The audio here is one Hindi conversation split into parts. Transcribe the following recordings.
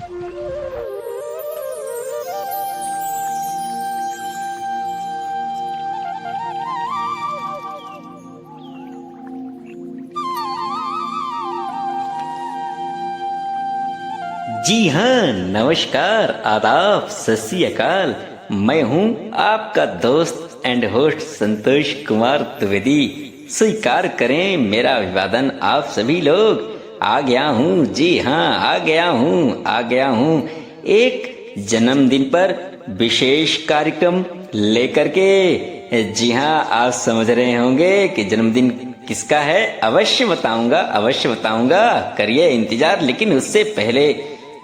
जी हाँ, नमस्कार, आदाब, सत श्री अकाल। मैं हूँ आपका दोस्त एंड होस्ट संतोष कुमार द्विवेदी। स्वीकार करें मेरा अभिवादन आप सभी लोग। आ गया हूँ, जी हाँ, आ गया हूँ एक जन्मदिन पर विशेष कार्यक्रम लेकर के। जी हाँ, आप समझ रहे होंगे कि जन्मदिन किसका है। अवश्य बताऊंगा, करिए इंतजार। लेकिन उससे पहले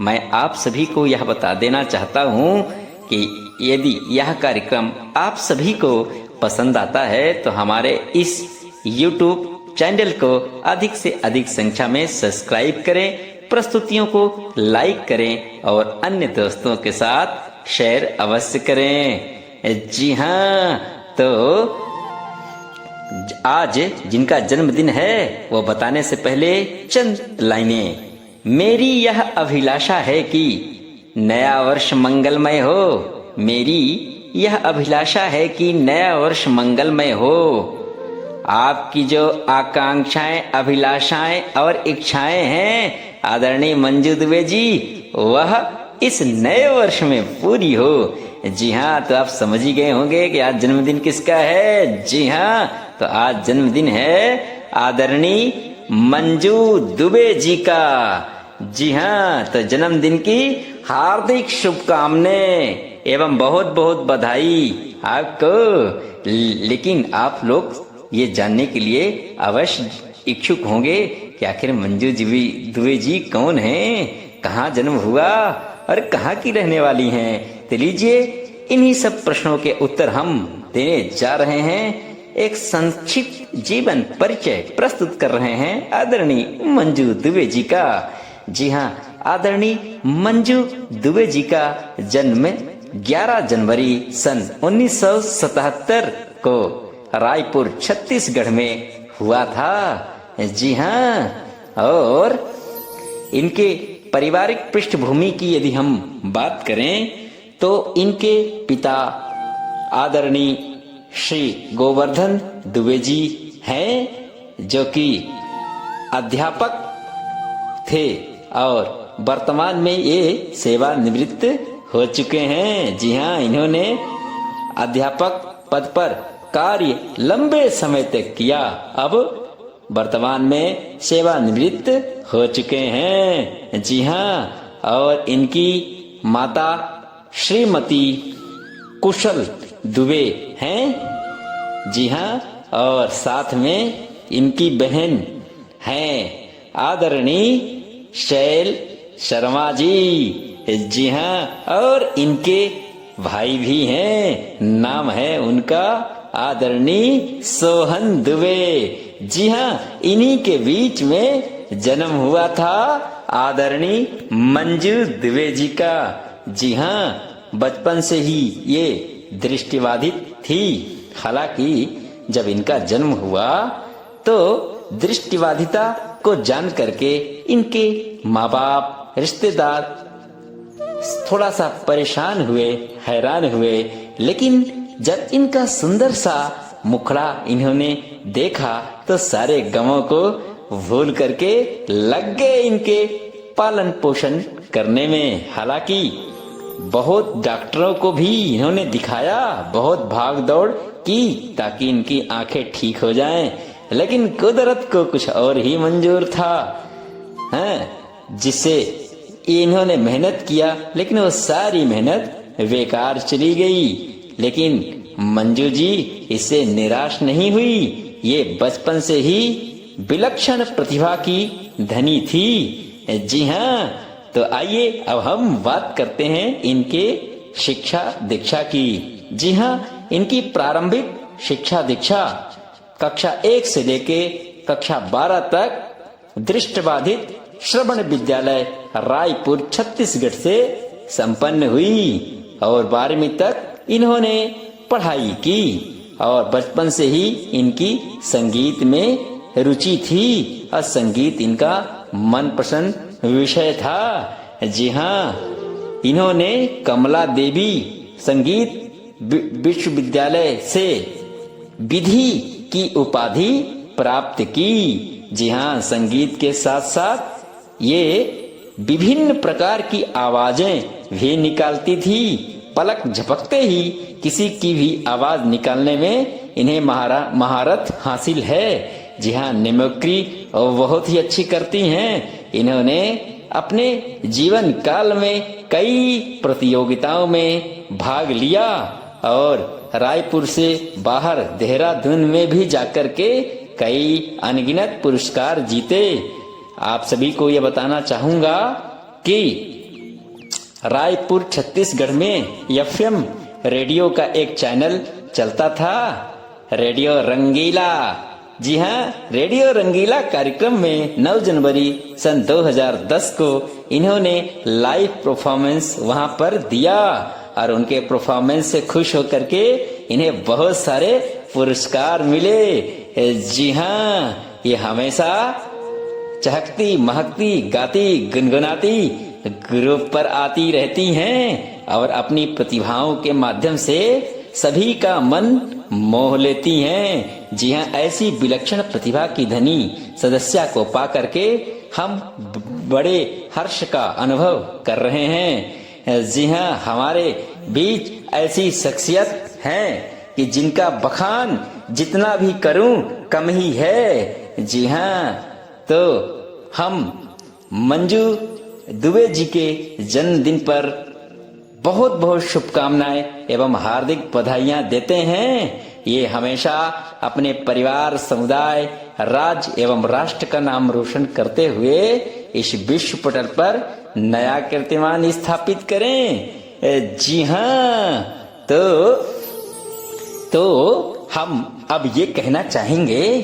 मैं आप सभी को यह बता देना चाहता हूँ कि यदि यह कार्यक्रम आप सभी को पसंद आता है तो हमारे इस YouTube चैनल को अधिक से अधिक संख्या में सब्सक्राइब करें, प्रस्तुतियों को लाइक करें और अन्य दोस्तों के साथ शेयर अवश्य करें। जी हाँ, तो आज जिनका जन्मदिन है वो बताने से पहले चंद लाइनें। मेरी यह अभिलाषा है कि नया वर्ष मंगलमय हो। मेरी यह अभिलाषा है कि नया वर्ष मंगलमय हो। आपकी जो आकांक्षाएं, अभिलाषाएं और इच्छाएं हैं आदरणीय मंजू दुबे जी, वह इस नए वर्ष में पूरी हो। जी हाँ, तो आप समझ ही गए होंगे कि आज जन्मदिन किसका है। जी हाँ, तो आज जन्मदिन है आदरणीय मंजू दुबे जी का। जी हाँ, तो जन्मदिन की हार्दिक शुभकामनाएं एवं बहुत बहुत बधाई आपको। लेकिन आप लोग ये जानने के लिए अवश्य इच्छुक होंगे कि आखिर मंजू दुबे जी कौन हैं, कहाँ जन्म हुआ और कहाँ की रहने वाली हैं। तो लीजिए, इन्हीं सब प्रश्नों के उत्तर हम देने जा रहे हैं। एक संक्षिप्त जीवन परिचय प्रस्तुत कर रहे हैं आदरणीय मंजू दुबे जी का। जी हाँ, आदरणीय मंजू दुबे जी का जन्म 11 जनवरी सन 1977 को रायपुर छत्तीसगढ़ में हुआ था। जी हाँ, और इनके पारिवारिक पृष्ठभूमि की यदि हम बात करें तो इनके पिता आदरणीय श्री गोवर्धन दुबे जी हैं, जो कि अध्यापक थे और वर्तमान में ये सेवानिवृत्त हो चुके हैं। जी हाँ, इन्होंने अध्यापक पद पर कार्य लंबे समय तक किया, अब वर्तमान में सेवानिवृत्त हो चुके हैं। जी हाँ, और इनकी माता श्रीमती कुशल दुबे हैं। जी हाँ, और साथ में इनकी बहन हैं आदरणीय शैल शर्मा जी। जी हाँ, और इनके भाई भी हैं, नाम है उनका आदरणीय सोहन दुबे। जी हाँ, इन्हीं के बीच में जन्म हुआ था आदरणीय मंजू दुबे जी का। जी हाँ, बचपन से ही ये दृष्टिबाधित थी। हालांकि जब इनका जन्म हुआ तो दृष्टिबाधिता को जान करके इनके माँ बाप, रिश्तेदार थोड़ा सा परेशान हुए, हैरान हुए। लेकिन जब इनका सुंदर सा मुखड़ा इन्होंने देखा तो सारे गमों को भूल करके लग गए इनके पालन पोषण करने में। हालांकि बहुत डॉक्टरों को भी इन्होंने दिखाया, बहुत भाग दौड़ की ताकि इनकी आंखें ठीक हो जाएं, लेकिन कुदरत को कुछ और ही मंजूर था, जिससे इन्होंने मेहनत किया लेकिन वो सारी मेहनत बेकार चली गई। लेकिन मंजू जी इससे निराश नहीं हुई। ये बचपन से ही विलक्षण प्रतिभा की धनी थी। जी हाँ, तो आइए अब हम बात करते हैं इनके शिक्षा दीक्षा की। जी हाँ, इनकी प्रारंभिक शिक्षा दीक्षा कक्षा 1 से लेके कक्षा 12 तक दृष्टिबाधित श्रवण विद्यालय रायपुर छत्तीसगढ़ से संपन्न हुई और 12वीं तक इन्होंने पढ़ाई की। और बचपन से ही इनकी संगीत में रुचि थी और संगीत इनका मनपसंद विषय था। जी हाँ, इन्होंने कमला देवी संगीत विश्वविद्यालय से विधि की उपाधि प्राप्त की। जी हाँ, संगीत के साथ साथ ये विभिन्न प्रकार की आवाजें भी निकालती थी। पलक झपकते ही किसी की भी आवाज निकालने में इन्हें महारत हासिल है। जी हाँ, मिमिक्री बहुत ही अच्छी करती हैं। इन्होंने अपने जीवन काल में कई प्रतियोगिताओं में भाग लिया और रायपुर से बाहर देहरादून में भी जाकर के कई अनगिनत पुरस्कार जीते। आप सभी को यह बताना चाहूंगा कि रायपुर छत्तीसगढ़ में एफएम रेडियो का एक चैनल चलता था, रेडियो रंगीला। जी हाँ, रेडियो रंगीला कार्यक्रम में 9 जनवरी सन 2010 को इन्होंने लाइव परफॉर्मेंस वहां पर दिया और उनके परफॉर्मेंस से खुश होकर के इन्हें बहुत सारे पुरस्कार मिले। जी हाँ, ये हमेशा चहकती महकती गाती गुनगुनाती ग्रुप पर आती रहती हैं और अपनी प्रतिभाओं के माध्यम से सभी का मन मोह लेती हैं। जी हाँ, ऐसी विलक्षण प्रतिभा की धनी सदस्या को पा करके हम बड़े हर्ष का अनुभव कर रहे हैं। जी हाँ, हमारे बीच ऐसी शख्सियत हैं कि जिनका बखान जितना भी करूं कम ही है। जी हाँ, तो हम मंजू दुबे जी के जन्मदिन पर बहुत बहुत शुभकामनाएं एवं हार्दिक बधाइयां देते हैं। ये हमेशा अपने परिवार, समुदाय, राज्य एवं राष्ट्र का नाम रोशन करते हुए इस विश्व पटल पर नया कीर्तिमान स्थापित करें। जी हाँ, तो हम अब ये कहना चाहेंगे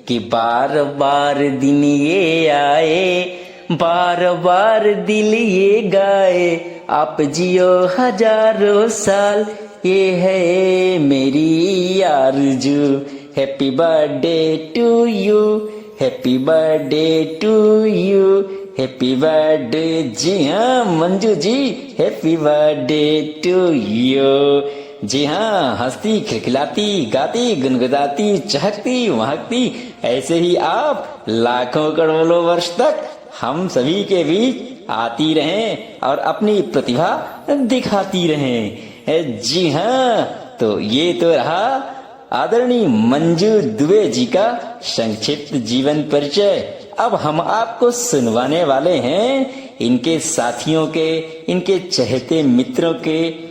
कि बार बार दिन ये आए, बार बार दिल ये गाए, आप जियो हजारों साल, ये है मेरी आरज़ू। Happy birthday to you, happy birthday to you, happy birthday. जी हाँ Manju ji, happy birthday to you. जी हाँ, हंसती खिलखिलाती गाती गुनगुनाती चहकती महकती ऐसे ही आप लाखों करोड़ों वर्ष तक हम सभी के बीच आती रहें और अपनी प्रतिभा दिखाती रहें। जी हाँ, तो ये तो रहा आदरणीय मंजू दुबे जी का संक्षिप्त जीवन परिचय। अब हम आपको सुनवाने वाले हैं इनके साथियों के, इनके चहेते मित्रों के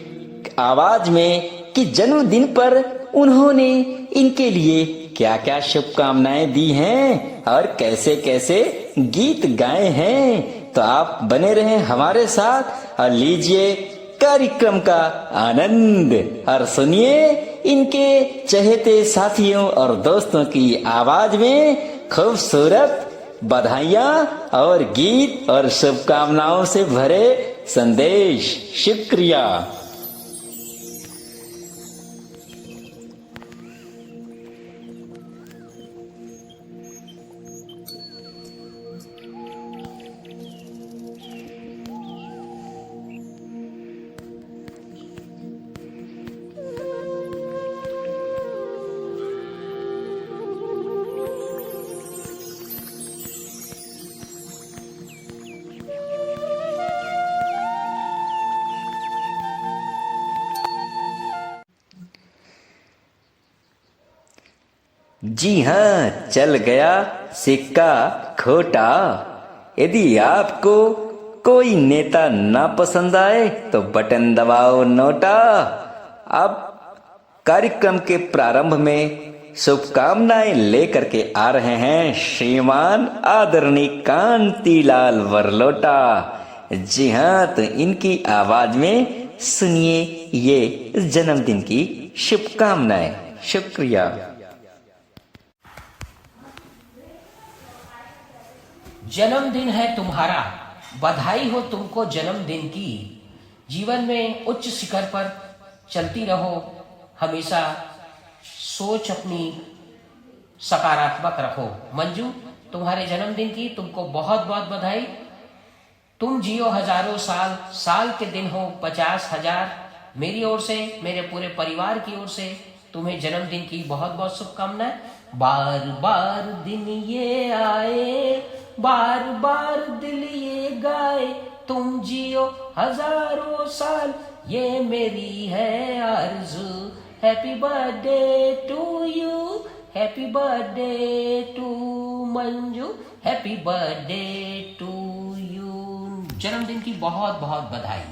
आवाज में कि जन्मदिन पर उन्होंने इनके लिए क्या क्या शुभकामनाएं दी हैं और कैसे कैसे गीत गाए हैं। तो आप बने रहें हमारे साथ और लीजिए कार्यक्रम का आनंद और सुनिए इनके चहेते साथियों और दोस्तों की आवाज में खूबसूरत बधाइयां और गीत और शुभकामनाओं से भरे संदेश। शुक्रिया। जी हाँ, चल गया सिक्का खोटा। यदि आपको कोई नेता ना पसंद आए तो बटन दबाओ नोटा। अब कार्यक्रम के प्रारंभ में शुभकामनाएं लेकर के आ रहे हैं श्रीमान आदरणीय कांतिलाल वरलोटा। जी हाँ, तो इनकी आवाज में सुनिए ये जन्मदिन की शुभकामनाएं। शुक्रिया। जन्मदिन है तुम्हारा, बधाई हो तुमको जन्मदिन की। जीवन में उच्च शिखर पर चलती रहो, हमेशा सोच अपनी सकारात्मक रखो। मंजू, तुम्हारे जन्मदिन की तुमको बहुत बहुत बधाई। तुम जियो हजारों साल, साल के दिन हो 50,000। मेरी ओर से, मेरे पूरे परिवार की ओर से तुम्हें जन्मदिन की बहुत बहुत शुभकामनाएं। बार बार दिन ये आए, बार बार दिल ये गाए, तुम जियो हजारों साल, ये मेरी है आरज़ू। Happy birthday to you, happy birthday to Manju, happy birthday to you. जन्मदिन की बहुत बहुत बधाई।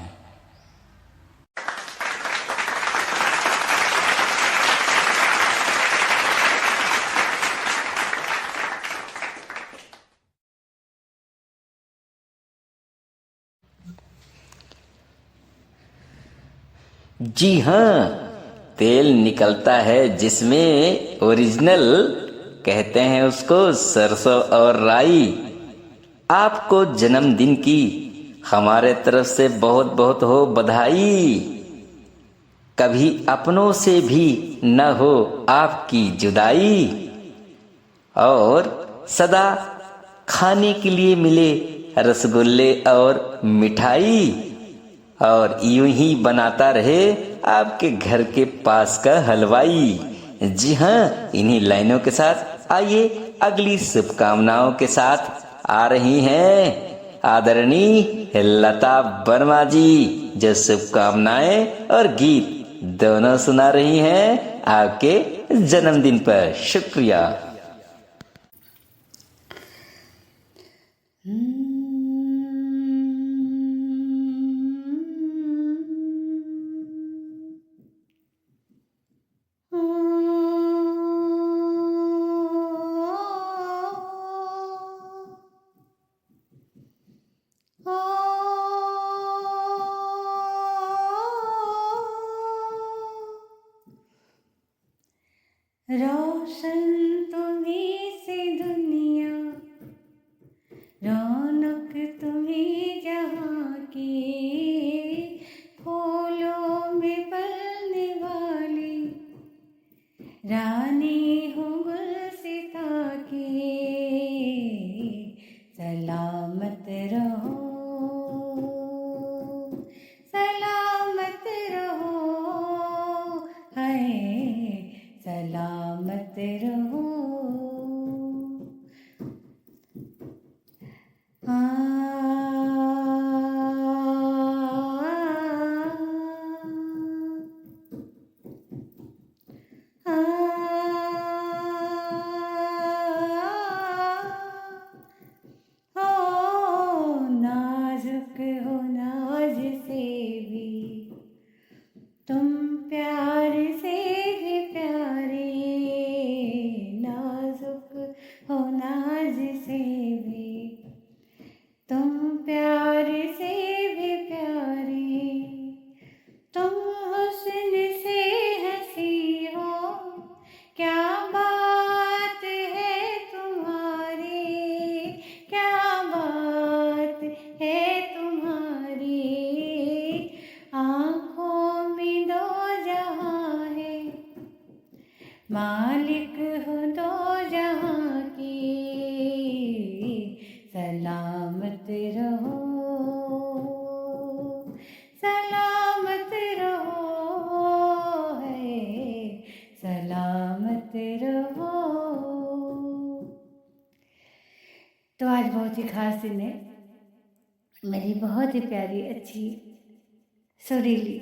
जी हाँ, तेल निकलता है जिसमें ओरिजिनल कहते हैं उसको सरसों और राई। आपको जन्मदिन की हमारे तरफ से बहुत बहुत हो बधाई। कभी अपनों से भी न हो आपकी जुदाई, और सदा खाने के लिए मिले रसगुल्ले और मिठाई, और यूं ही बनाता रहे आपके घर के पास का हलवाई। जी हाँ, इन्हीं लाइनों के साथ आइए अगली शुभकामनाओं के साथ आ रही हैं आदरणीय लता वर्मा जी, जो शुभकामनाएं और गीत दोनों सुना रही हैं आपके जन्मदिन पर। शुक्रिया। रोशन तुम्हीं से दुनिया, रौनक तुम्हीं जहाँ की, फूलों में पलने वाली रानी हो गुलसिता की। सलामत रहो, सलामत रहो, हाय सलामत रहो। नाजुक हो नाज से भी तुम, प्यार से भी प्यारे। नाजुक हो नाज से भी तुम, प्यार से भी प्यारे। तुम हुस्न से हंसी हो, क्या बात है तुम्हारी, क्या बात है तुम्हारी। आँखों में दो जहाँ है, मालिक हो दो जहाँ की। सलामत रहो, सलामत रहो, है सलामत रहो। तो आज बहुत ही खास दिन है। मेरी बहुत ही प्यारी अच्छी सुरीली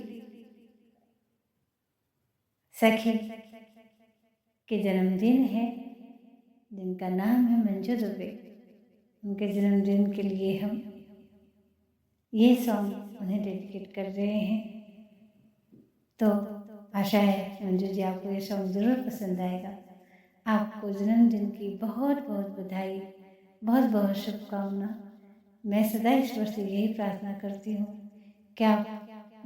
सखी के जन्मदिन है, जिनका नाम है मंजू दुबे। उनके जन्मदिन के लिए हम ये सॉन्ग उन्हें डेडिकेट कर रहे हैं। तो आशा है मंजू जी आपको ये सॉन्ग ज़रूर पसंद आएगा। आपको जन्मदिन की बहुत बहुत बधाई, बहुत बहुत शुभकामना। मैं सदा ईश्वर से यही प्रार्थना करती हूँ कि आप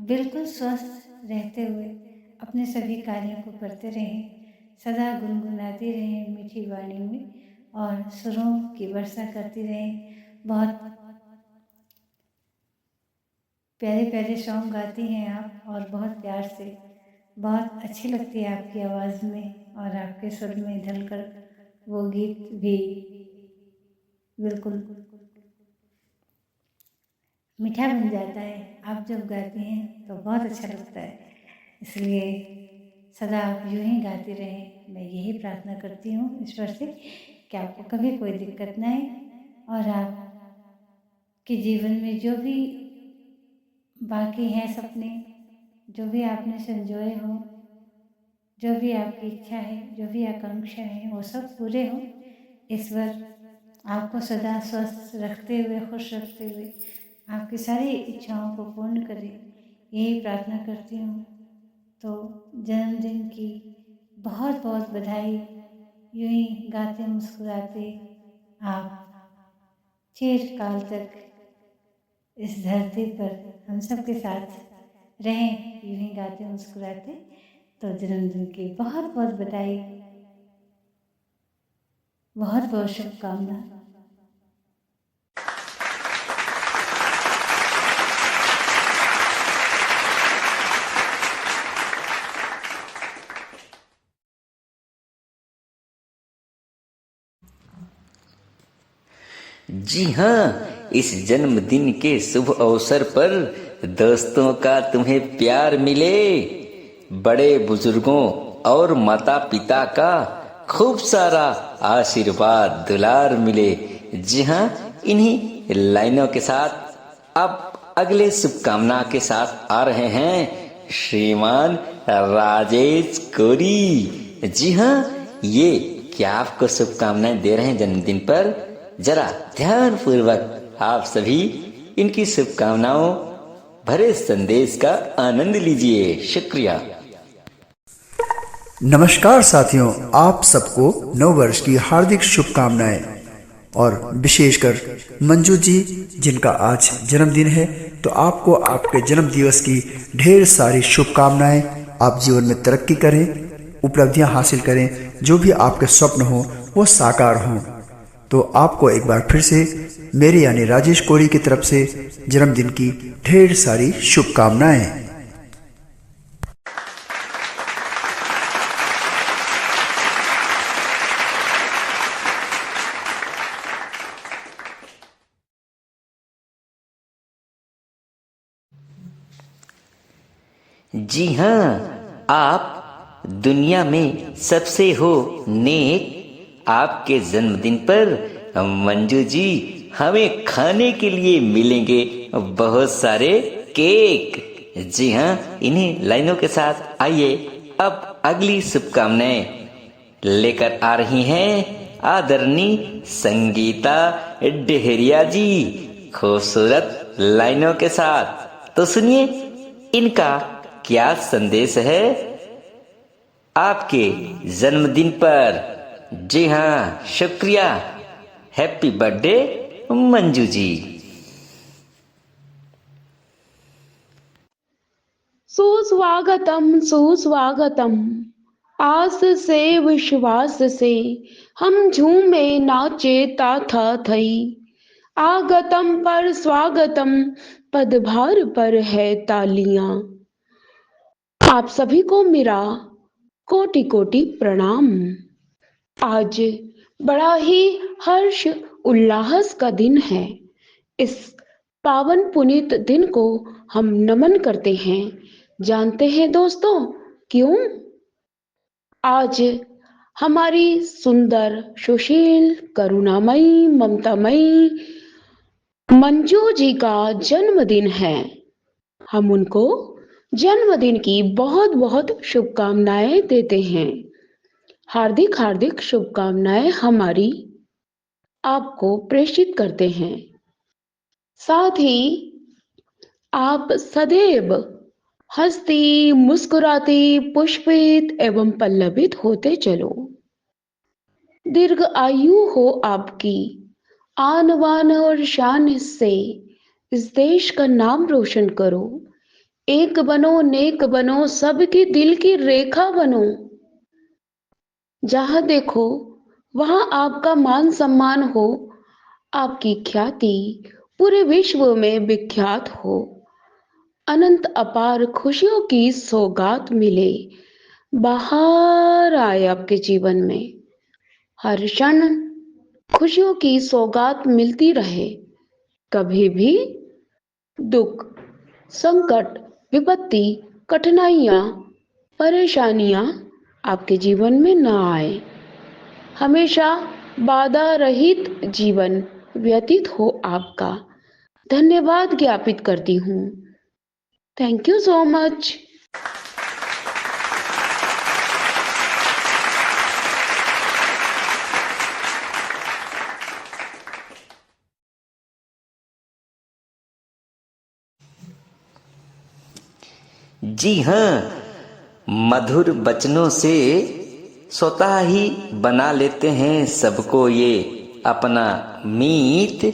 बिल्कुल स्वस्थ रहते हुए अपने सभी कार्यों को करते रहें, सदा गुनगुनाते रहें मीठी वाणी में, और सुरों की वर्षा करती रहें। बहुत प्यारे प्यारे सॉन्ग गाती हैं आप, और बहुत प्यार से, बहुत अच्छी लगती है आपकी आवाज़ में, और आपके सुर में ढलकर वो गीत भी बिल्कुल मीठा बन जाता है। आप जब गाती हैं तो बहुत अच्छा लगता है। इसलिए सदा आप यूं ही गाती रहें, मैं यही प्रार्थना करती हूँ ईश्वर से कि आपको कभी कोई दिक्कत ना आए और आपके जीवन में जो भी बाकी हैं सपने, जो भी आपने संजोए हो, जो भी आपकी इच्छा है, जो भी आकांक्षा है, वो सब पूरे हों। ईश्वर आपको सदा स्वस्थ रखते हुए, खुश रखते हुए आपकी सारी इच्छाओं को पूर्ण करे, यही प्रार्थना करती हूँ। तो जन्मदिन की बहुत बहुत बधाई। यूं ही गाते मुस्कुराते आप चिरकाल तक इस धरती पर हम सब के साथ रहें, यूं ही गाते मुस्कुराते। तो जन्मदिन की बहुत बहुत बधाई, बहुत बहुत शुभकामना। जी हाँ, इस जन्मदिन के शुभ अवसर पर दोस्तों का तुम्हें प्यार मिले, बड़े बुजुर्गों और माता पिता का खूब सारा आशीर्वाद दुलार मिले। जी हाँ, इन्हीं लाइनों के साथ अब अगले शुभकामना के साथ आ रहे हैं श्रीमान राजेश कोरी। जी हाँ, ये क्या आपको शुभकामनाएं दे रहे हैं जन्मदिन पर? जरा ध्यान पूर्वक आप सभी इनकी शुभकामनाओं भरे संदेश का आनंद लीजिए। शुक्रिया। नमस्कार साथियों, आप सबको नव वर्ष की हार्दिक शुभकामनाएं और विशेषकर मंजू जी जिनका आज जन्मदिन है, तो आपको आपके जन्म दिवस की ढेर सारी शुभकामनाएं। आप जीवन में तरक्की करें, उपलब्धियां हासिल करें, जो भी आपके स्वप्न हो वो साकार हों। तो आपको एक बार फिर से मेरे यानी राजेश कोरी की तरफ से जन्मदिन की ढेर सारी शुभकामनाएं। जी हाँ, आप दुनिया में सबसे हो नेक। आपके जन्मदिन पर मंजू जी हमें खाने के लिए मिलेंगे बहुत सारे केक। जी हाँ, इन्हीं लाइनों के साथ आइए अब अगली शुभकामनाएं लेकर आ रही हैं आदरणीय संगीता डेहरिया जी, खूबसूरत लाइनों के साथ। तो सुनिए इनका क्या संदेश है आपके जन्मदिन पर। जी हाँ, शुक्रिया। Happy birthday Manju ji. सुस्वागतम सुस्वागतम। आस से विश्वास से हम झूमे नाचे था थई। आगतम पर स्वागतम, पदभार पर है तालियां। आप सभी को मेरा कोटि कोटि प्रणाम। आज बड़ा ही हर्ष उल्लास का दिन है। इस पावन पुनीत दिन को हम नमन करते हैं। जानते हैं दोस्तों क्यों? आज हमारी सुंदर, सुशील, करुणामयी, ममतामयी मंजू जी का जन्मदिन है। हम उनको जन्मदिन की बहुत बहुत शुभकामनाएं देते हैं। हार्दिक हार्दिक शुभकामनाएं हमारी आपको प्रेषित करते हैं। साथ ही आप सदैव हंसती, मुस्कुराती, पुष्पित एवं पल्लवित होते चलो। दीर्घ आयु हो आपकी। आन बान और शान से इस देश का नाम रोशन करो। एक बनो, नेक बनो, सबके दिल की रेखा बनो। जहां देखो वहां आपका मान सम्मान हो, आपकी ख्याति पूरे विश्व में विख्यात हो। अनंत अपार खुशियों की सौगात मिले, बाहर आए आपके जीवन में। हर क्षण खुशियों की सौगात मिलती रहे। कभी भी दुख, संकट, विपत्ति, कठिनाइयाँ, परेशानियाँ आपके जीवन में ना आए। हमेशा बाधा रहित जीवन व्यतीत हो आपका। धन्यवाद ज्ञापित करती हूँ। Thank you so much. जी हाँ, मधुर बचनों से स्वतः ही बना लेते हैं सबको ये अपना मीत।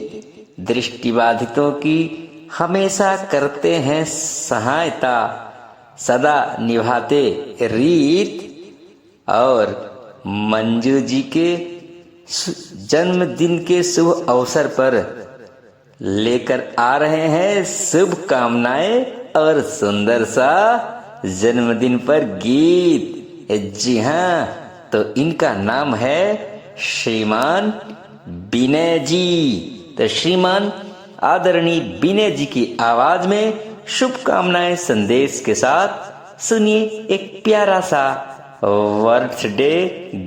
दृष्टिबाधितों की हमेशा करते हैं सहायता, सदा निभाते रीत। और मंजू जी के जन्मदिन के शुभ अवसर पर लेकर आ रहे हैं शुभकामनाएं और सुंदर सा जन्मदिन पर गीत। जी हाँ, तो इनका नाम है श्रीमान विनय जी। तो श्रीमान आदरणीय विनय जी की आवाज में शुभकामनाएं संदेश के साथ सुनिए एक प्यारा सा बर्थडे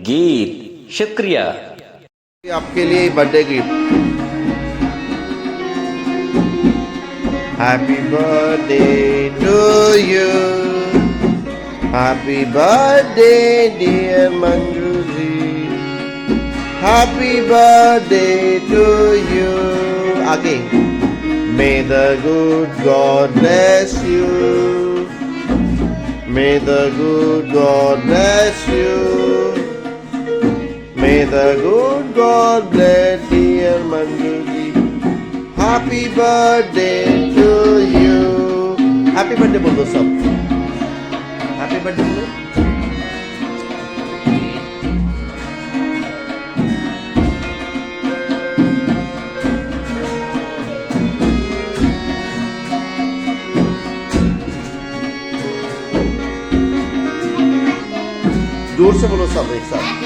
गीत। शुक्रिया। आपके लिए birthday gift. Happy birthday to you, happy birthday dear Manju ji, happy birthday to you. आगे, may the good God bless you, may the good God bless you, may the good God bless dear Manju ji. Happy birthday to you. Happy birthday बोलो सब, हैप्पी बर्थडे बोलो। जोर से बोलो सब एक साथ।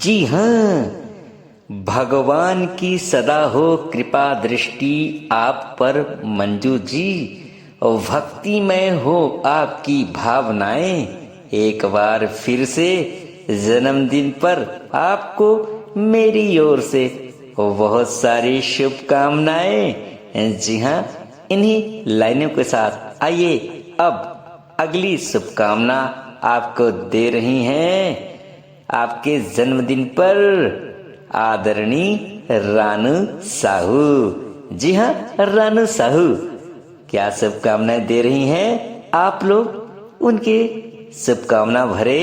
जी हाँ, भगवान की सदा हो कृपा दृष्टि आप पर मंजू जी, और भक्तिमय हो आपकी भावनाएं। एक बार फिर से जन्मदिन पर आपको मेरी ओर से बहुत सारी शुभकामनाएं। जी हाँ, इन्हीं लाइनों के साथ आइए अब अगली शुभकामना आपको दे रही हैं आपके जन्मदिन पर आदरणीय रानू साहू। जी हाँ, रानू साहू क्या शुभकामनाएं दे रही हैं आप लोग उनके शुभकामना भरे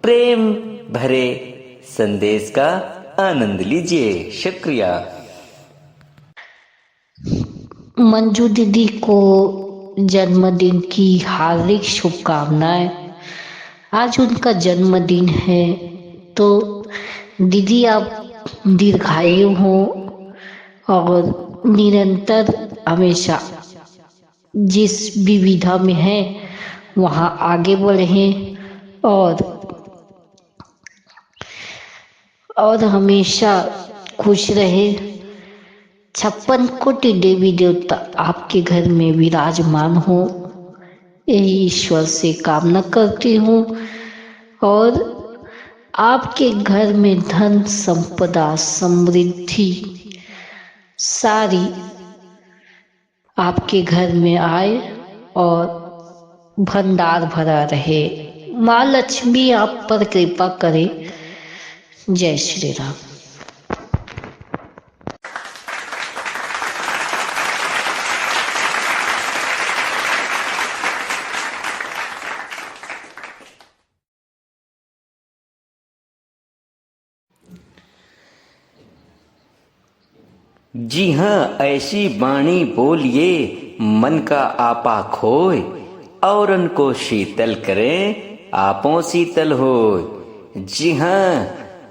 प्रेम भरे संदेश का आनंद लीजिए। शुक्रिया। मंजू दीदी को जन्मदिन की हार्दिक शुभकामनाएं। आज उनका जन्मदिन है, तो दीदी आप दीर्घायु हो और निरंतर हमेशा जिस भी विधा में है वहाँ आगे बढ़ें और हमेशा खुश रहे। 56 कोटि देवी देवता आपके घर में विराजमान हो, यही ईश्वर से कामना करती हूँ। और आपके घर में धन संपदा समृद्धि सारी आपके घर में आए और भंडार भरा रहे। माँ लक्ष्मी आप पर कृपा करे। जय श्री राम। जी हाँ, ऐसी वाणी बोलिए मन का आपा खोए, औरन को शीतल करें आपों शीतल होए। जी हाँ,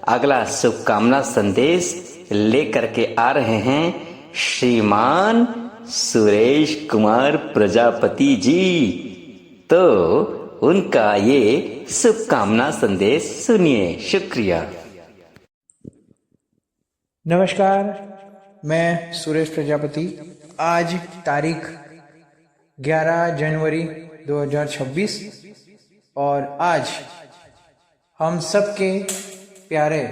अगला शुभकामना संदेश लेकर के आ रहे हैं श्रीमान सुरेश कुमार प्रजापति जी। तो उनका ये शुभकामना संदेश सुनिए। शुक्रिया। नमस्कार, मैं सुरेश प्रजापति। आज तारीख 11 जनवरी 2026 और आज हम सबके प्यारे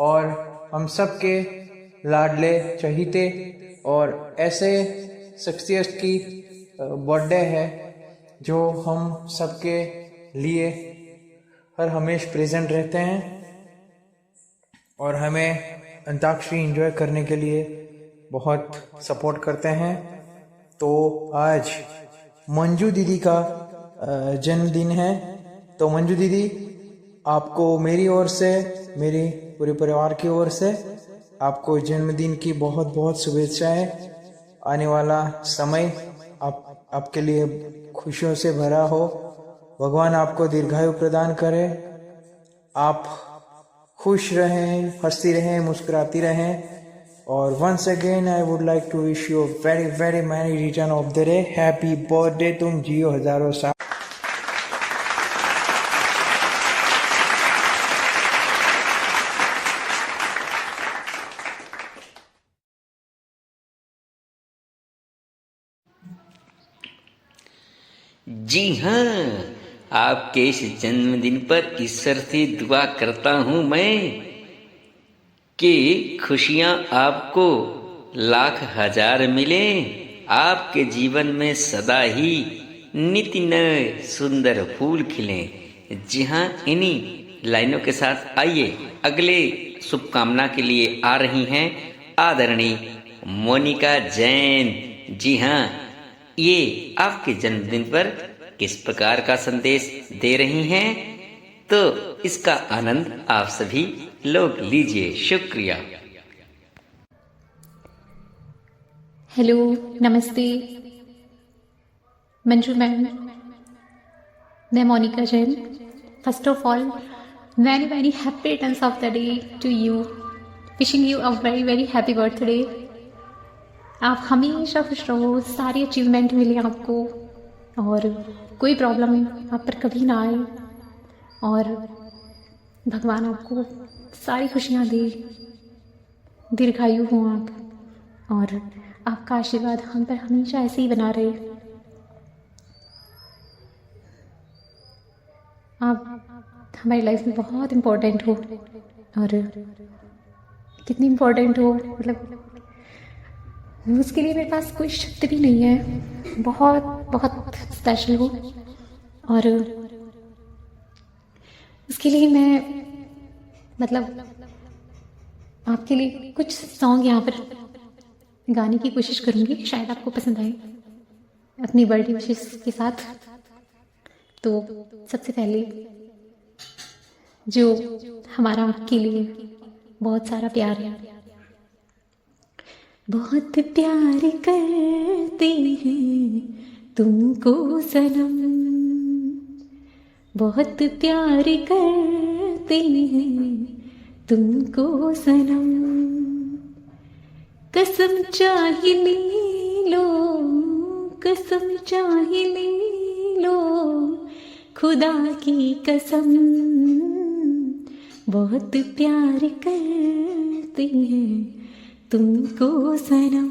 और हम सबके लाडले चहीते और ऐसे शख्सियत की बर्थडे है जो हम सबके लिए हर हमेशा प्रेजेंट रहते हैं और हमें अंताक्षरी एंजॉय करने के लिए बहुत सपोर्ट करते हैं। तो आज मंजू दीदी का जन्मदिन है। तो मंजू दीदी, आपको मेरी ओर से, मेरी पूरे परिवार की ओर से आपको जन्मदिन की बहुत बहुत शुभेच्छाएं। आने वाला समय आपके लिए खुशियों से भरा हो। भगवान आपको दीर्घायु प्रदान करे। आप खुश रहें, हंसती रहें, मुस्कुराती रहें। और once again I would like to wish you very very many return of the day. Happy birthday. तुम जियो हजारों साल। जी हाँ, आपके इस जन्मदिन पर ईश्वर से दुआ करता हूँ मैं कि खुशियाँ आपको लाख हजार मिले। आपके जीवन में सदा ही नित्य नए सुंदर फूल खिलें। जी हाँ, इन्हीं लाइनों के साथ आइए अगले शुभकामना के लिए आ रही हैं आदरणीय मोनिका जैन। जी हाँ, ये आपके जन्मदिन पर किस प्रकार का संदेश दे रही हैं, तो इसका आनंद आप सभी लोग लीजिए। शुक्रिया। हेलो, नमस्ते मंजू मैम, मैं Monika Jain. First of all very very happy returns of the day to you. Wishing you a very very happy birthday. आप हमेशा खुश रहो, सारी अचीवमेंट मिले आपको और कोई प्रॉब्लम आप पर कभी ना आए और भगवान आपको सारी खुशियाँ दे, दीर्घायु हो आप और आपका आशीर्वाद हम पर हमेशा ऐसे ही बना रहे। आप हमारी लाइफ में बहुत इम्पोर्टेंट हो और कितनी इम्पोर्टेंट हो, मतलब उसके लिए मेरे पास कोई शब्द भी नहीं है। बहुत बहुत स्पेशल हो और उसके लिए मैं मतलब आपके लिए कुछ सॉन्ग यहाँ पर गाने की कोशिश करूँगी, शायद आपको पसंद आए अपनी बर्थडे विशेस के साथ। तो सबसे पहले जो हमारा आपके लिए बहुत सारा प्यार है। बहुत प्यार करते हैं तुमको सनम, बहुत प्यार करते हैं तुमको सनम, कसम चाहे ले लो, कसम चाहे ले लो, खुदा की कसम, बहुत प्यार करते हैं तुमको सनम,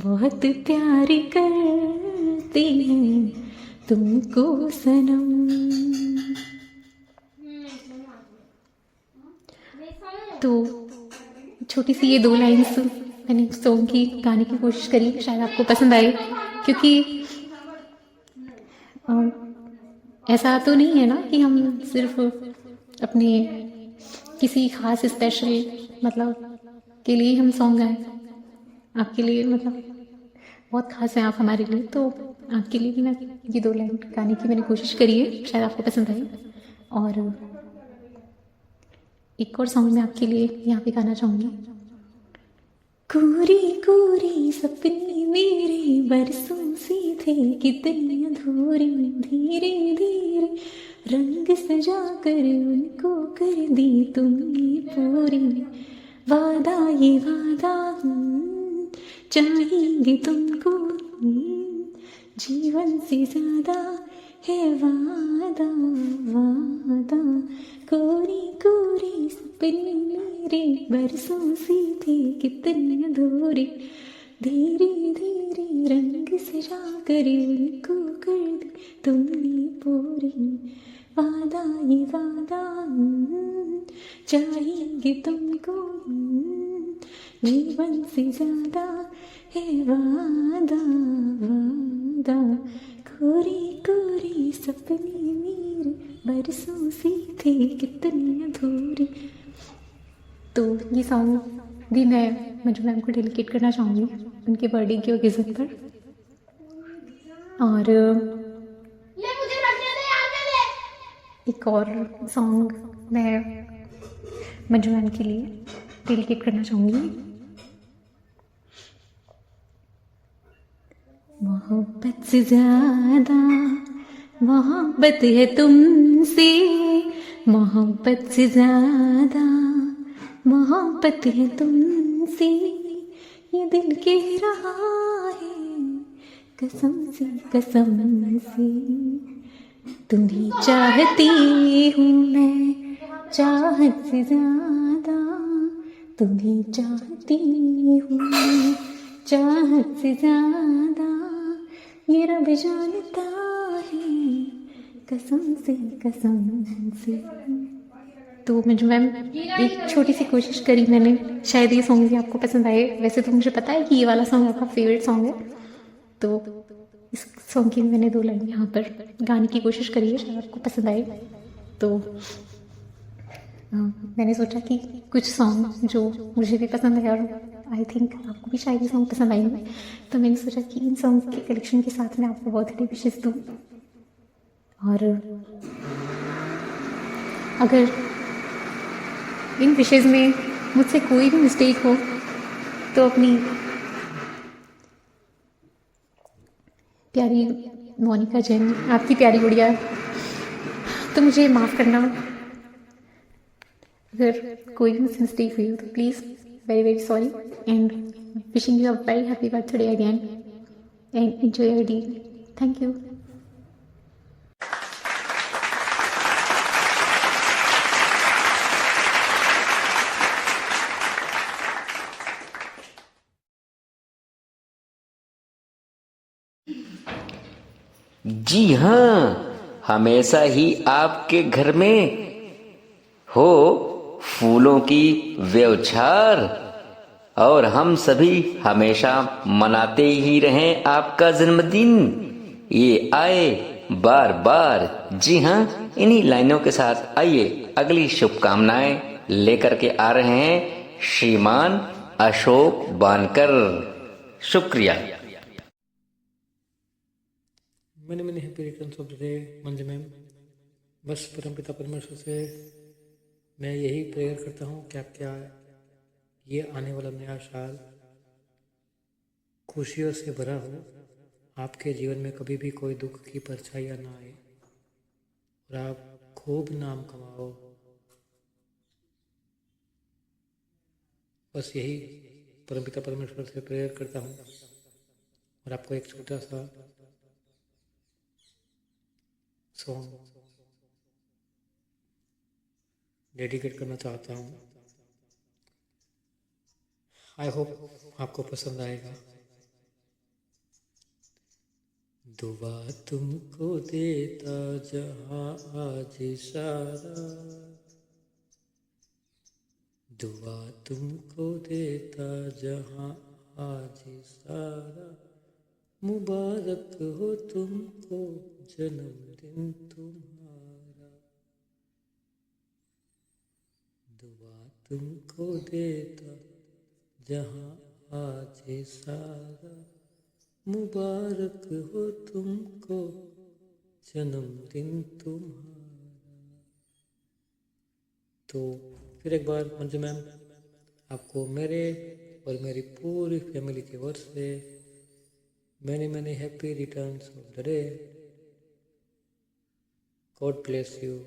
बहुत प्यार करते हैं तुमको सनम। तो छोटी सी ये 2 लाइन्स मैंने सॉन्ग की गाने की कोशिश करी, शायद आपको पसंद आए। क्योंकि ऐसा तो नहीं है ना कि हम सिर्फ अपने किसी खास स्पेशल मतलब के लिए हम सॉन्ग गाएं। आपके लिए मतलब बहुत खास है आप हमारे लिए, तो आपके लिए भी मैं ये 2 लाइन गाने की मैंने कोशिश करी है, शायद आपको पसंद आए। और एक और सॉन्ग मैं आपके लिए यहाँ पे गाना चाहूँगी। कोरी कोरी सपने मेरे बरसों से थे कितने अधूरे, धीरे धीरे रंग सजा कर उनको कर दी तुमने पूरी। वादा ये वादा चाहेंगे तुमको जीवन से ज्यादा है वादा वादा। कोरी कोरी सपने मेरे बरसों से थे कितने अधूरे, धीरे धीरे रंग सजा कर उनको कर दी तुमने पूरी। वादा ये वादा चाहेंगे तुमको जीवन से ज्यादा है वादा वादा। कोरी कोरी सपने मेरे बरसों से थे कितने अधूरे। तो ये सॉन्ग भी मैं मंजू मैम को डेडिकेट करना चाहूँगी उनके बर्थडे के ओकेज़न पर। और एक और सॉन्ग मैं मंजू मैम के लिए डेडिकेट करना चाहूँगी। मोहब्बत से ज़्यादा मोहब्बत है तुमसे, मोहब्बत से ज़्यादा मोहब्बत है तुमसे, ये दिल कह रहा है कसम से तुम्हें चाहती हूँ मैं चाहत से ज़्यादा, तुम्हें चाहती हूँ मैं चाहत से ज़्यादा, ये रब जानता है कसम से। तो मंजू मैम एक छोटी सी कोशिश करी मैंने, शायद ये सॉन्ग भी आपको पसंद आए। वैसे तो मुझे पता है कि ये वाला सॉन्ग आपका फेवरेट सॉन्ग है, तो इस सॉन्ग की मैंने 2 लाइन यहाँ पर गाने की कोशिश करी है, शायद आपको पसंद आए। तो मैंने सोचा कि कुछ सॉन्ग जो मुझे भी पसंद है और आई थिंक आपको भी शायद ये सॉन्ग पसंद आएंगे, तो मैंने सोचा कि इन सॉन्ग के कलेक्शन के साथ मैं आपको बर्थडे विशेस दूँ। और अगर इन विशेस में मुझसे कोई भी मिस्टेक हो तो अपनी प्यारी मोनिका जैन, आपकी प्यारी गुड़िया, तो मुझे माफ़ करना। अगर कोई भी मुझसे मिस्टेक हुई हो तो please very very sorry and wishing you a very happy birthday again and enjoy your day. Thank you. जी हाँ, हमेशा ही आपके घर में हो फूलों की व्यवछार और हम सभी हमेशा मनाते ही रहें आपका जन्मदिन। ये आए बार बार। जी हाँ, इन्हीं लाइनों के साथ आइए अगली शुभकामनाएं लेकर के आ रहे हैं श्रीमान अशोक बानकर। शुक्रिया। मैंने happy returns of the day Manju ma'am. बस परमपिता परमेश्वर से मैं यही प्रेयर करता हूँ कि आपका ये आने वाला नया साल खुशियों से भरा हो, आपके जीवन में कभी भी कोई दुख की परछाइयाँ ना आए और आप खूब नाम कमाओ। बस यही परमपिता परमेश्वर से प्रेयर करता हूँ। और आपको एक छोटा सा सॉन्ग डेडिकेट करना चाहता हूँ। आई होप आपको पसंद आएगा। दुआ तुमको देता जहाँ आज सारा, दुआ तुमको देता जहाँ आज सारा, मुबारक हो तुमको जन्मदिन तुम्हारा। दुआ तुमको देता जहाँ आज सारा, मुबारक हो तुमको जन्मदिन तुम्हारा। तो फिर एक बार मंजू मैम आपको मेरे और मेरी पूरी फैमिली की ओर से many many happy returns of the day. God bless you.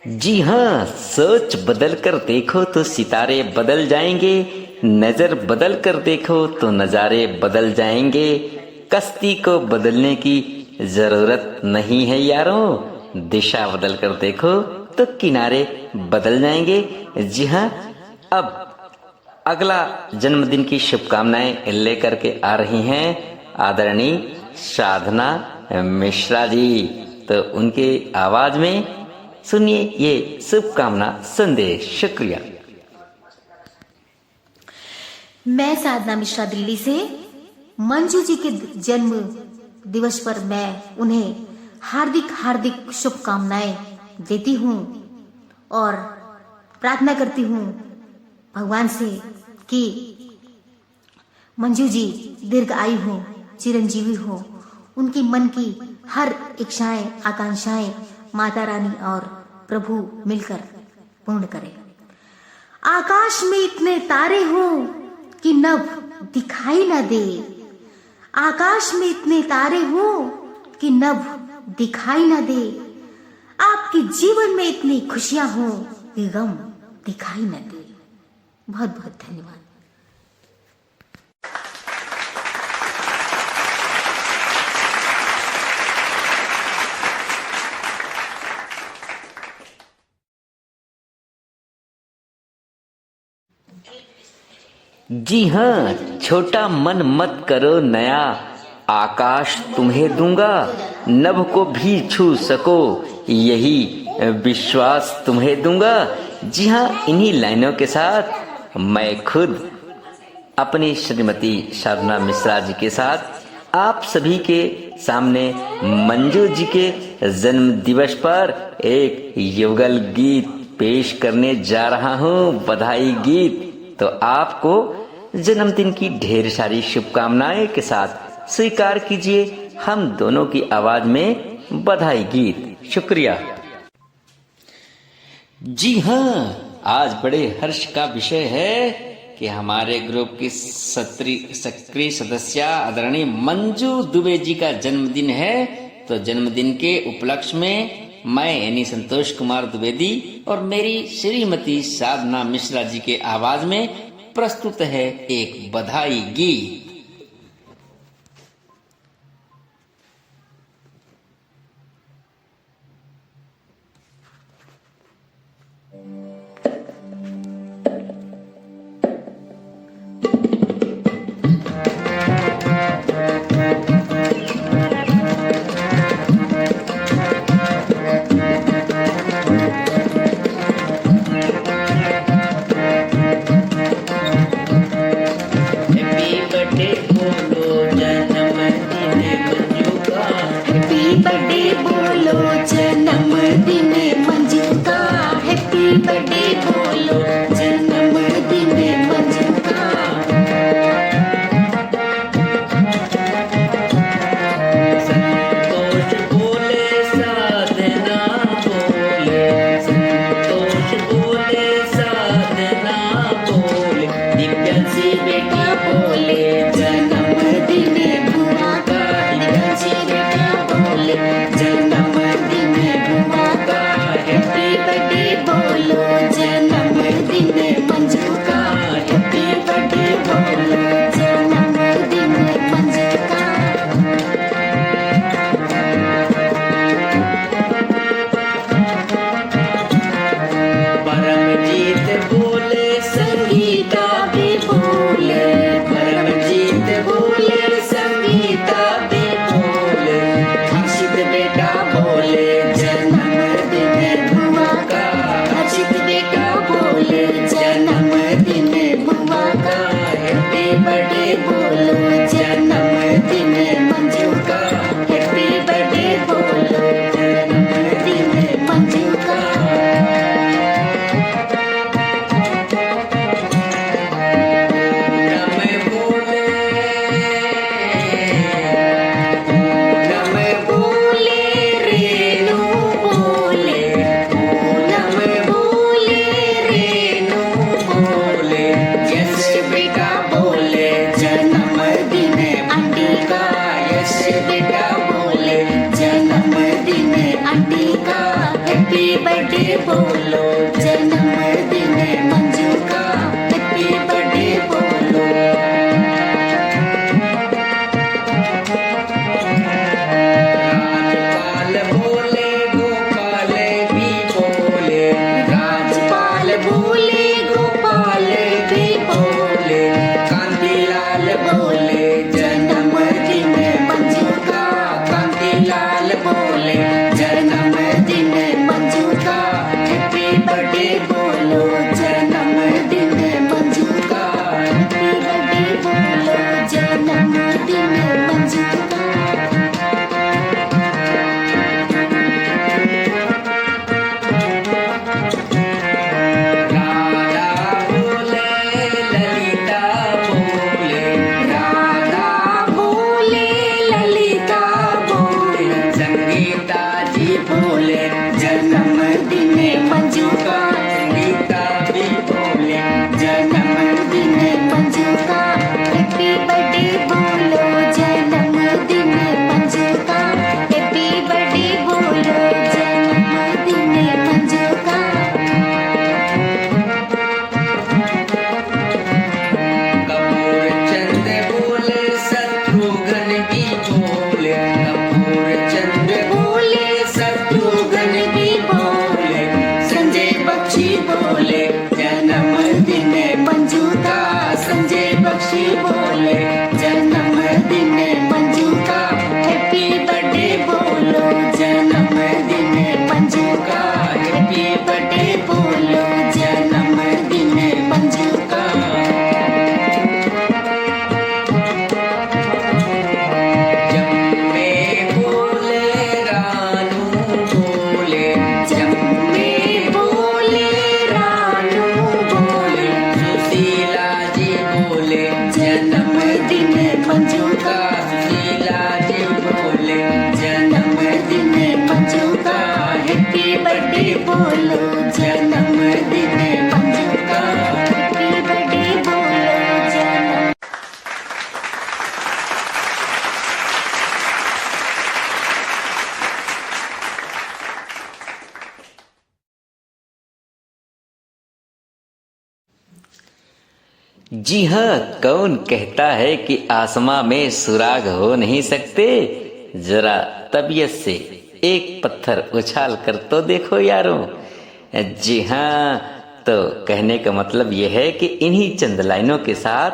जी हाँ, सोच बदल कर देखो तो सितारे बदल जाएंगे, नजर बदल कर देखो तो नजारे बदल जाएंगे। कश्ती को बदलने की जरूरत नहीं है यारों, दिशा बदल कर देखो तो किनारे बदल जाएंगे। जी हाँ, अब अगला जन्मदिन की शुभकामनाएं लेकर के आ रही हैं आदरणीय साधना मिश्रा जी। तो उनके आवाज में सुनिए ये शुभकामना संदेश। शुक्रिया। मैं साधना मिश्रा दिल्ली से मंजू जी के जन्म दिवस पर मैं उन्हें हार्दिक हार्दिक शुभकामनाएं देती हूँ और प्रार्थना करती हूँ भगवान से कि मंजू जी दीर्घ आयु हो, चिरंजीवी हो, उनकी मन की हर इच्छाएं आकांक्षाएं माता रानी और प्रभु मिलकर पूर्ण करें। आकाश में इतने तारे हों कि नभ दिखाई न दे, आकाश में इतने तारे हों कि नभ दिखाई न दे, आपके जीवन में इतनी खुशियां हों कि गम दिखाई न दे। बहुत बहुत धन्यवाद। जी हाँ, छोटा मन मत करो नया, आकाश तुम्हें दूंगा, नभ को भी छू सको यही विश्वास तुम्हें दूंगा। जी हाँ, इन्हीं लाइनों के साथ मैं खुद अपनी श्रीमती साधना मिश्रा जी के साथ आप सभी के सामने मंजू जी के जन्म दिवस पर एक युगल गीत पेश करने जा रहा हूँ, बधाई गीत। तो आपको जन्मदिन की ढेर सारी शुभकामनाएं के साथ स्वीकार कीजिए हम दोनों की आवाज में बधाई गीत। शुक्रिया। जी हाँ, आज बड़े हर्ष का विषय है कि हमारे ग्रुप की सक्रिय सदस्य आदरणीय मंजू दुबे जी का जन्मदिन है। तो जन्मदिन के उपलक्ष्य में मैं यानी संतोष कुमार द्विवेदी और मेरी श्रीमती साधना मिश्रा जी के आवाज में प्रस्तुत है एक बधाई गीत। जन्मदिन बोलो जन्मदिन बोलो, जन्मदिन मंजू का हैप्पी बर्थडे बोलो। राजपाल बोले गोपाल भी बोले, राजपाल बोले, गोपाल भी बोले, कांतिलाल बोले जन्मदिन मंजू का, कांतिलाल बोले जन्मदिन मंजू का हैप्पी बर्थडे बोलो, जन्मदिन मंजू का हैप्पी बर्थडे बोलो, जन्मदिन मंजू का। राधा बोले ललिता बोले, राधा बोले, ललिता बोले, संगीता जी बोले जन्मदिन मंजू का, संगीता भी बोले जन्मदिन मंजू का हैप्पी बर्थडे बोलो, जन्मदिन मंजू का हैप्पी बर्थडे बोलो, जन्मदिन मंजू का। कपूर चंद बोले शत्रुघ्न भी बोले, कपूर चंद बोले शत्रुघ्न भी बोले, संजय बख्शी बोले जन्मदिन मंजू का, संजय बख्शी बोले जन्मदिन मंजू का हैप्पी बर्थडे बोलो, जन्मदिन मंजू का हैप्पी बर्थडे बोलो, जन्मदिन मंजू का। जम्मे बोले रानू बोले, जम्मे बोले, रानू बोले, सुशीला जी बोले जन्मदिन मंजू का, सुशीला जी बोले जन्मदिन मंजू का हैप्पी बर्थडे बोलो, जन्मदिन मंजू का हैप्पी बर्थडे बोलो, जन्म। जी हाँ, कौन कहता है कि आसमां में सुराग हो नहीं सकते? जरा तबीयत से एक पत्थर उछाल कर तो देखो यारों। जी हाँ, तो कहने का मतलब यह है कि इन्हीं चंद लाइनों के साथ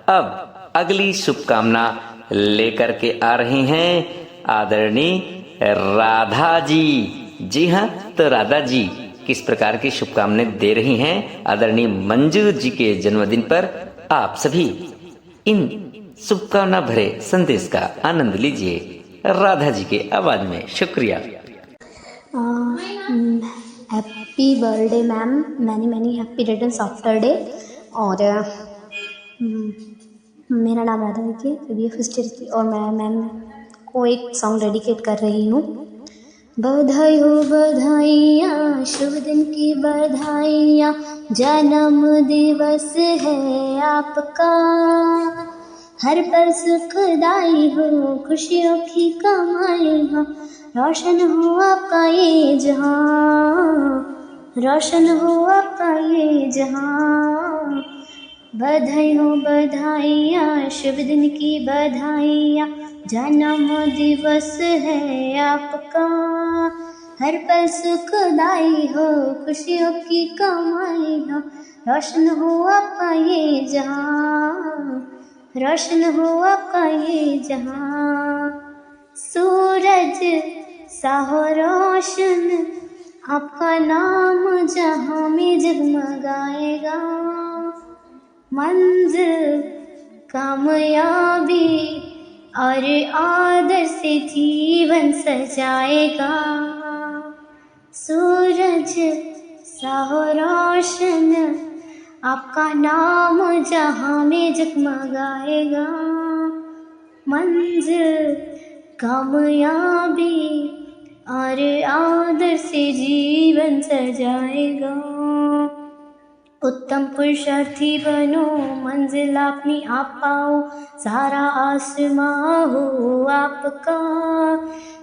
अब अगली शुभकामना लेकर के आ रही हैं आदरणीय राधा जी। जी हाँ, तो राधा जी किस प्रकार की शुभकामनाएं दे रही हैं आदरणीय मंजू जी के जन्मदिन पर, आप सभी इन शुभकामना भरे संदेश का आनंद लीजिए राधा जी के आवाज में। शुक्रिया। Happy birthday ma'am, many many happy returns after day. और मेरा नाम राधा है, बी फर्स्ट ईयर की, और मैं मैम को एक सॉन्ग डेडिकेट कर रही हूँ। बधाई हो बधाइयाँ, शुभ दिन की बधाइयाँ, जन्म दिवस है आपका, हर पल सुखदाई हो, खुशियों की कमाई हो, रोशन हो आपका ये जहां, रोशन हो आपका ये जहां। बधाई हो बधाइयाँ, शुभ दिन की बधाइयाँ, जन्म दिवस है आपका, हर पल सुखदाई हो, खुशियों की कमाई हो, रोशन हो आपका ये जहां, रोशन हो आपका ये जहां। सूरज सा हो रोशन आपका नाम जहां में जगमगाएगा, मंजिल कामयाबी और आदर से जीवन सजाएगा। सूरज सा हो रोशन आपका नाम जहां में जगमगाएगा, मंजिल कामयाबी और आदर से जीवन सजाएगा। उत्तम पुरुषार्थी बनो, मंजिल अपनी आप पाओ, सारा आसमां हो आपका,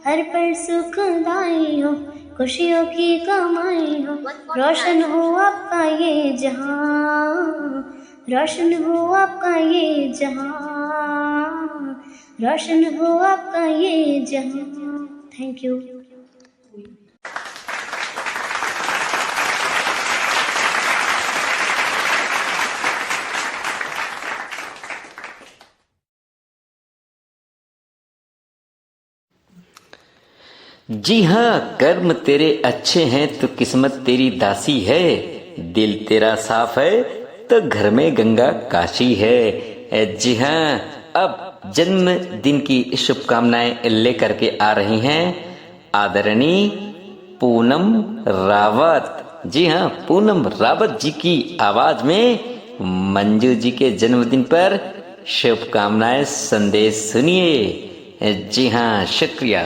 हर पल सुखदाई हो, खुशियों की कमाई हो, रोशन हो आपका ये जहां, रोशन हो आपका ये जहां, रोशन हो आपका ये जहां। Thank you. जी हाँ, कर्म तेरे अच्छे हैं तो किस्मत तेरी दासी है, दिल तेरा साफ है तो घर में गंगा काशी है। जी हाँ, अब जन्मदिन की शुभकामनाएं लेकर के आ रही हैं आदरणीय पूनम रावत। जी हाँ, पूनम रावत जी की आवाज में मंजू जी के जन्मदिन पर शुभकामनाएं संदेश सुनिए। जी हाँ, शुक्रिया।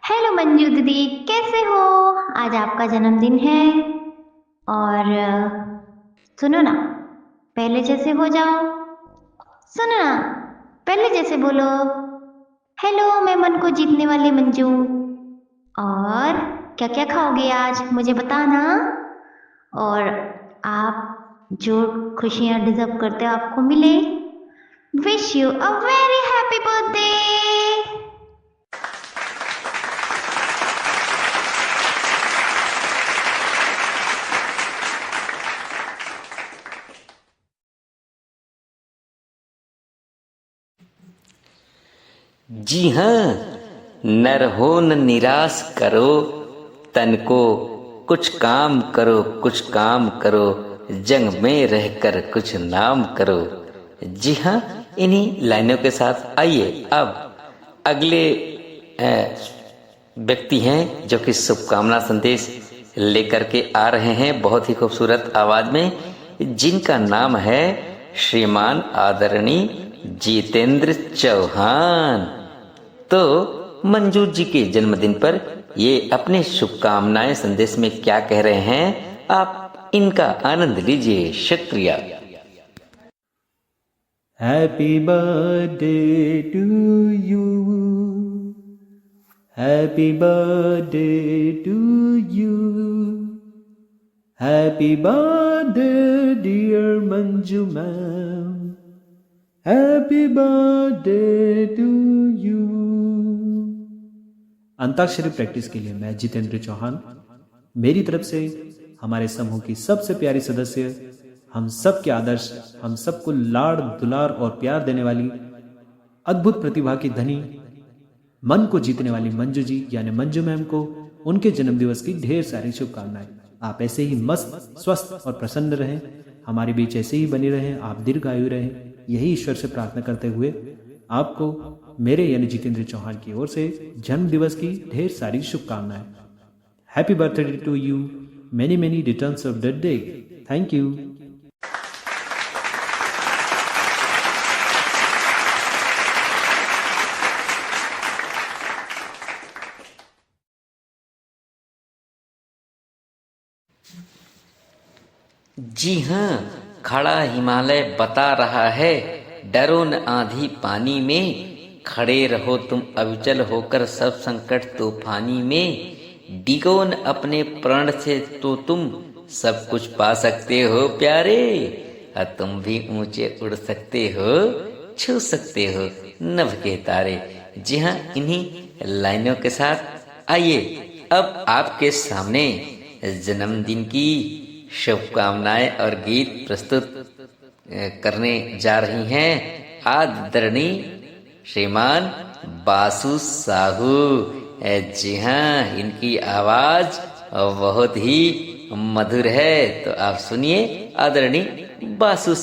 हेलो मंजू दीदी, कैसे हो? आज आपका जन्मदिन है और सुनो ना, पहले जैसे हो जाओ। सुनो ना, पहले जैसे बोलो, हेलो मैं मन को जीतने वाली मंजू। और क्या क्या खाओगे आज मुझे बताना, और आप जो खुशियाँ डिजर्व करते हो आपको मिले। Wish you a very happy birthday. जी हाँ, नर हो न निराश करो तन को, कुछ काम करो कुछ काम करो, जंग में रहकर कुछ नाम करो। जी हाँ, इन्हीं लाइनों के साथ आइए अब अगले व्यक्ति हैं जो कि शुभकामना संदेश लेकर के आ रहे हैं बहुत ही खूबसूरत आवाज में, जिनका नाम है श्रीमान आदरणीय जितेंद्र चौहान। तो मंजू जी के जन्मदिन पर ये अपने शुभकामनाएं संदेश में क्या कह रहे हैं, आप इनका आनंद लीजिए। शुक्रिया। Happy birthday to you, happy birthday to you, happy birthday dear Manju ma'am, happy birthday to you. Antakshari practice के लिए मैं जितेंद्र चौहान, मेरी तरफ से हमारे समूह की सबसे प्यारी सदस्य, हम सब के आदर्श, हम सबको लाड़ दुलार और प्यार देने वाली अद्भुत प्रतिभा की धनी, मन को जीतने वाली मंजू जी यानी मंजू मैम को उनके जन्मदिवस की ढेर सारी शुभकामनाएं। आप ऐसे ही मस्त, स्वस्थ और प्रसन्न रहें, हमारे बीच ऐसे ही बनी रहें, आप दीर्घायु रहें, यही ईश्वर से प्रार्थना करते हुए आपको मेरे यानी जितेंद्र चौहान की ओर से जन्म दिवस की ढेर सारी शुभकामनाएं। Happy birthday to you, many many returns of the day. Thank you. जी हाँ, खड़ा हिमालय बता रहा है, डरो न आंधी पानी में, खड़े रहो तुम अविचल होकर सब संकट तूफानी में, डिगो न अपने प्राण से तो तुम सब कुछ पा सकते हो प्यारे, तुम भी ऊंचे उड़ सकते हो, छू सकते हो नभ के तारे। जी हाँ, इन्हीं लाइनों के साथ आइए अब आपके सामने जन्मदिन की शुभकामनाएं और गीत प्रस्तुत करने जा रही हैं आदरणीय श्रीमान बासु साहू। जी हाँ, इनकी आवाज बहुत ही मधुर है, तो आप सुनिए आदरणीय बासु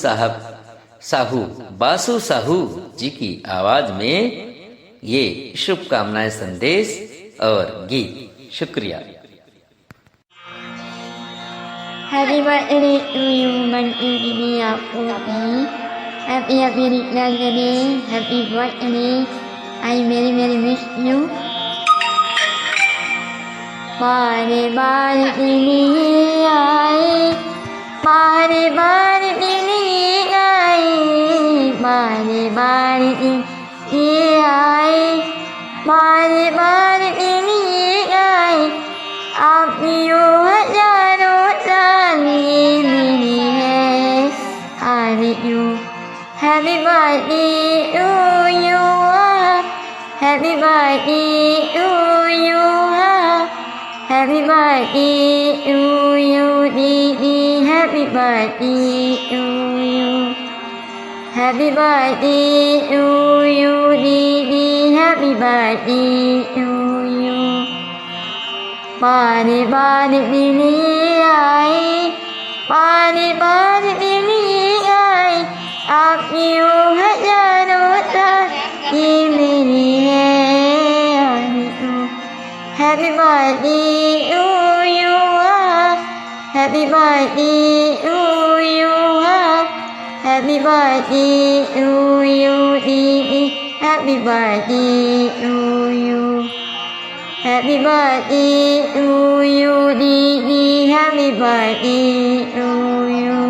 साहू जी की आवाज में ये शुभकामनाएं संदेश और गीत। शुक्रिया। Happy birthday to you, Manjini Aputi. Happy birthday, happy birthday. I very very miss you. Mare mare dili ai, mare mare dili ai, mare mare dili ai, mare mare dili Happy birthday to you. Happy birthday to you, Didi. Happy birthday to you. Happy birthday to you, Didi. Happy birthday to you. Bani bani bini ai, bani bani bini ai. आप यूं हजारों तक ये मेरी है। Happy birthday to you. Happy birthday to you. Happy birthday to you, Didi. Happy birthday to you. Happy birthday to you, Didi. Happy birthday to you.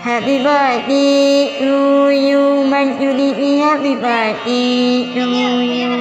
Happy birthday to you, Manju Didi. Happy birthday to you.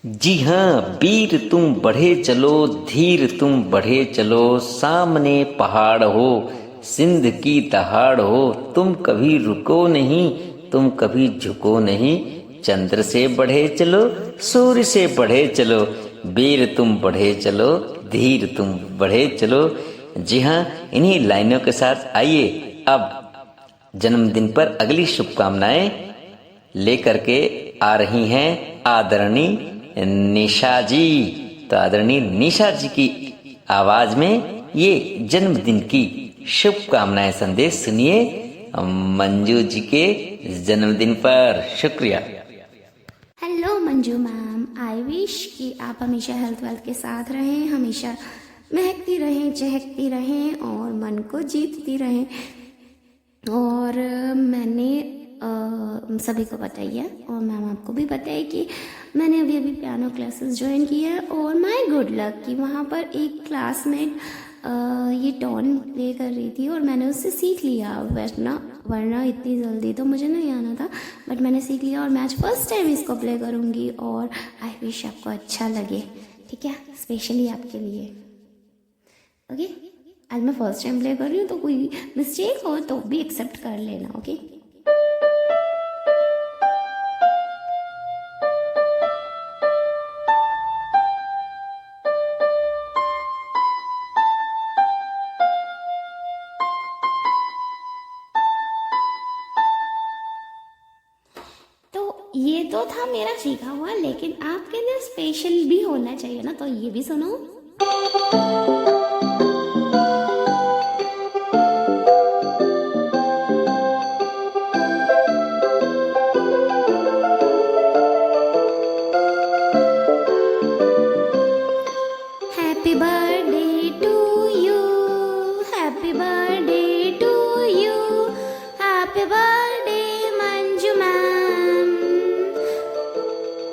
जी हाँ, वीर तुम बढ़े चलो, धीर तुम बढ़े चलो, सामने पहाड़ हो, सिंध की दहाड़ हो, तुम कभी रुको नहीं, तुम कभी झुको नहीं, चंद्र से बढ़े चलो, सूर्य से बढ़े चलो, वीर तुम बढ़े चलो, धीर तुम बढ़े चलो। जी हाँ, इन्हीं लाइनों के साथ आइए अब जन्मदिन पर अगली शुभकामनाएं लेकर के आ रही हैं आदरणीय निशा जी। तो आदरणीय निशा जी की आवाज में ये जन्मदिन की शुभकामनाएं संदेश सुनिए मंजू जी के जन्मदिन पर। शुक्रिया। Hello Manju ma'am, I wish कि आप हमेशा हेल्थ वेल्थ के साथ रहें, हमेशा महकती रहें, चहकती रहें और मन को जीतती रहें। और मैंने सभी को बताइए और मैम आपको भी बताइए कि मैंने अभी पियानो क्लासेस ज्वाइन की है और माय गुड लक कि वहाँ पर एक क्लासमेट ये टोन प्ले कर रही थी और मैंने उससे सीख लिया। वरना इतनी जल्दी तो मुझे नहीं आना था, बट मैंने सीख लिया और मैं आज फर्स्ट टाइम इसको प्ले करूँगी और आई विश आपको अच्छा लगे, ठीक है, स्पेशली आपके लिए। ओके, आज मैं फर्स्ट टाइम प्ले कर रही हूँ तो कोई मिस्टेक हो तो भी एक्सेप्ट कर लेना। ओके ये तो था मेरा सीखा हुआ, लेकिन आपके लिए स्पेशल भी होना चाहिए ना, तो ये भी सुनो। Happy birthday to you, happy birthday to you, happy birthday Manju ma'am,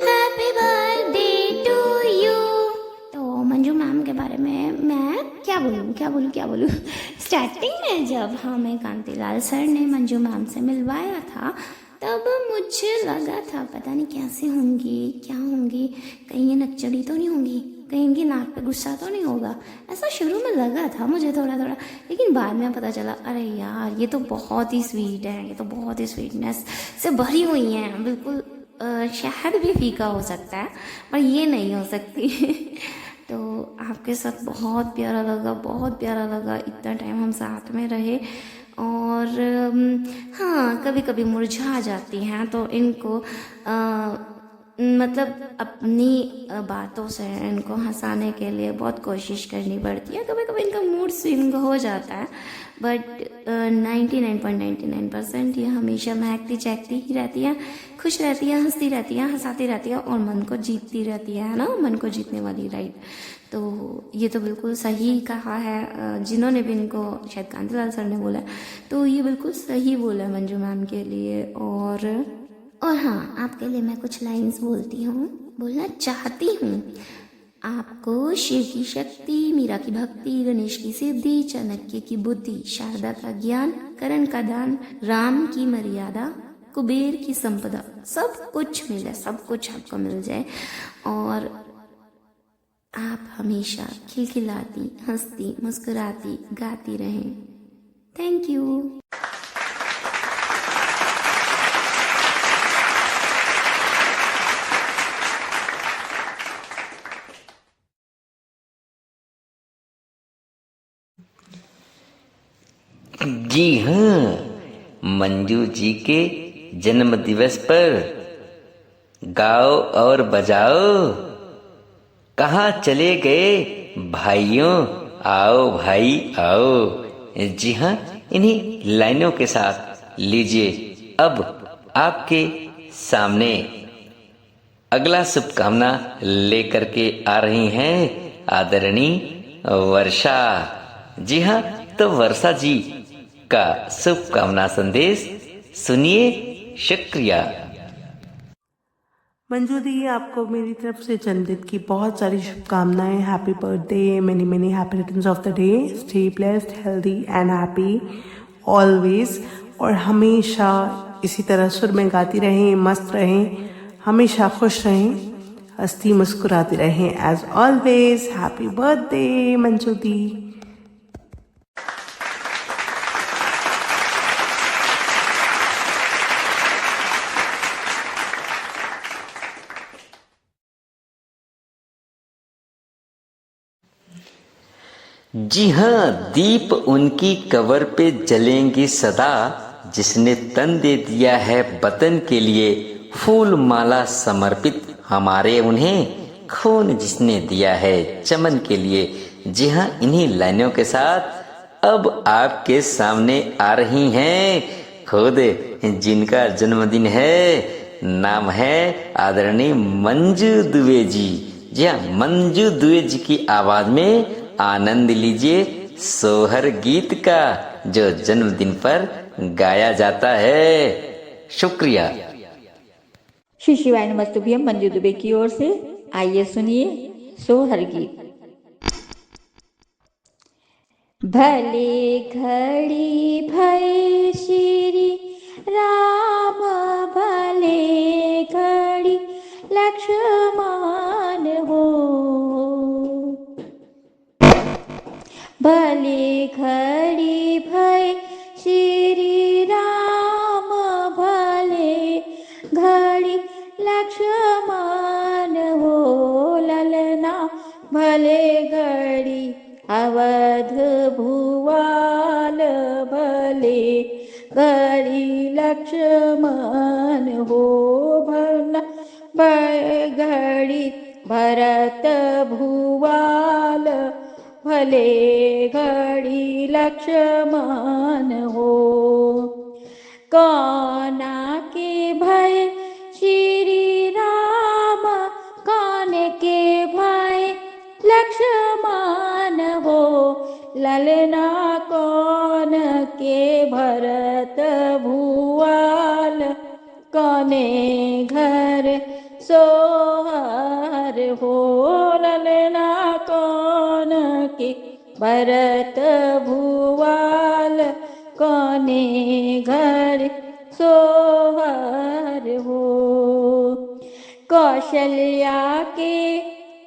happy birthday to you. तो मंजू मैम के बारे में मैं क्या बोलूँ स्टार्टिंग में जब हमें कांतिलाल सर ने मंजू मैम से मिलवाया था तब मुझे लगा था पता नहीं कैसे होंगी, क्या होंगी, कहीं ये नकचड़ी तो नहीं होंगी, कहीं इनकी नाक पे गुस्सा तो नहीं होगा, ऐसा शुरू में लगा था मुझे थोड़ा थोड़ा। लेकिन बाद में पता चला अरे यार ये तो बहुत ही स्वीट है, ये तो बहुत ही स्वीटनेस से भरी हुई हैं, बिल्कुल शहद भी फीका हो सकता है पर ये नहीं हो सकती। तो आपके साथ बहुत प्यारा लगा, इतना टाइम हम साथ में रहे। और हाँ, कभी कभी मुरझा जाती हैं तो इनको मतलब अपनी बातों से इनको हंसाने के लिए बहुत कोशिश करनी पड़ती है। कभी कभी इनका मूड स्विंग हो जाता है, बट 99.99% ये हमेशा महकती चहकती ही रहती है, खुश रहती है, हंसती रहती है, हंसाती रहती है और मन को जीतती रहती है ना, मन को जीतने वाली, राइट। तो ये तो बिल्कुल सही कहा है, जिन्होंने भी इनको शायद कांतिलाल सर ने बोला, तो ये बिल्कुल सही बोला मंजू मैम के लिए। और हाँ, आपके लिए मैं कुछ लाइंस बोलना चाहती हूँ। आपको शिव की शक्ति, मीरा की भक्ति, गणेश की सिद्धि, चाणक्य की बुद्धि, शारदा का ज्ञान, करण का दान, राम की मर्यादा, कुबेर की संपदा, सब कुछ मिल जाए, सब कुछ आपको मिल जाए और आप हमेशा खिलखिलाती, हंसती, मुस्कुराती, गाती रहें। Thank you. जी हाँ, मंजू जी के जन्म दिवस पर गाओ और बजाओ। कहाँ चले गए भाइयों, आओ भाई आओ। जी हाँ, इन्हीं लाइनों के साथ लीजिए अब आपके सामने अगला शुभकामना लेकर के आ रही हैं आदरणीय वर्षा। जी हाँ, तो वर्षा जी का शुभकामना संदेश सुनिए। शुक्रिया। मंजू दी, आपको मेरी तरफ से जन्मदिन की बहुत सारी शुभकामनाएं। Happy birthday, many many happy returns of the day. Stay blessed, healthy and happy always. और हमेशा इसी तरह सुर में गाती रहें, मस्त रहें, हमेशा खुश रहें, हंसती मुस्कुराती रहें as always. Happy birthday Manju di. जी हाँ, दीप उनकी कबर पे जलेंगी सदा, जिसने तन दे दिया है वतन के लिए, फूल माला समर्पित हमारे उन्हें, खून जिसने दिया है चमन के लिए। जी हाँ, इन्हीं लाइनों के साथ अब आपके सामने आ रही हैं खुद जिनका जन्मदिन है, नाम है आदरणीय मंजू दुबे जी। जी हाँ, मंजू दुबे जी की आवाज में आनंद लीजिए सोहर गीत का, जो जन्मदिन पर गाया जाता है। शुक्रिया। श्री शिवाय नमस्तुभ्यम मंजू दुबे की ओर से। आइए सुनिए सोहर गीत। भले घड़ी भय श्री राम, भले घड़ी लक्ष्मण हो, भले घड़ी भय श्री राम, भले घड़ी लक्ष्मण हो, ललना भले घड़ी अवध भुवाल, भले घड़ी लक्ष्मण हो, भला भय घड़ी भरत भुवाल, भले घड़ी लक्ष्मण हो। काना के भय श्री राम, कान के भय लक्ष्मण हो, ललना कौन के भरत भुवाल, कौने घर सोहर हो, ललना कौन के भरत भुवाल, कौने घर सोहर हो। कौशल्या के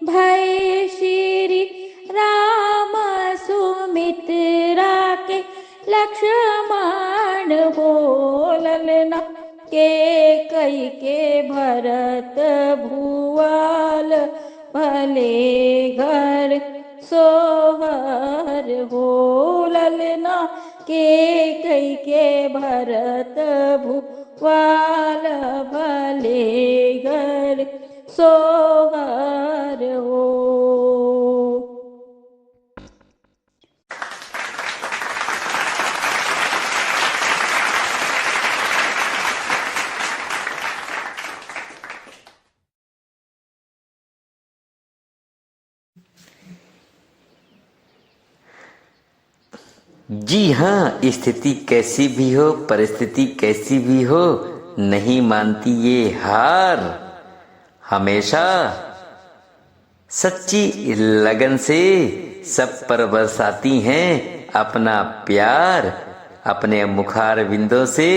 भय श्री राम, सुमित्रा के लक्ष्मण हो, ललना के कई के भरत भुवाल, भले घर सोहर हो, ललना के कई के भरत भुवाल, भले घर सोहर हो। जी हाँ, स्थिति कैसी भी हो, परिस्थिति कैसी भी हो, नहीं मानती ये हार, हमेशा सच्ची लगन से सब पर बरसाती हैं अपना प्यार, अपने मुखार बिंदों से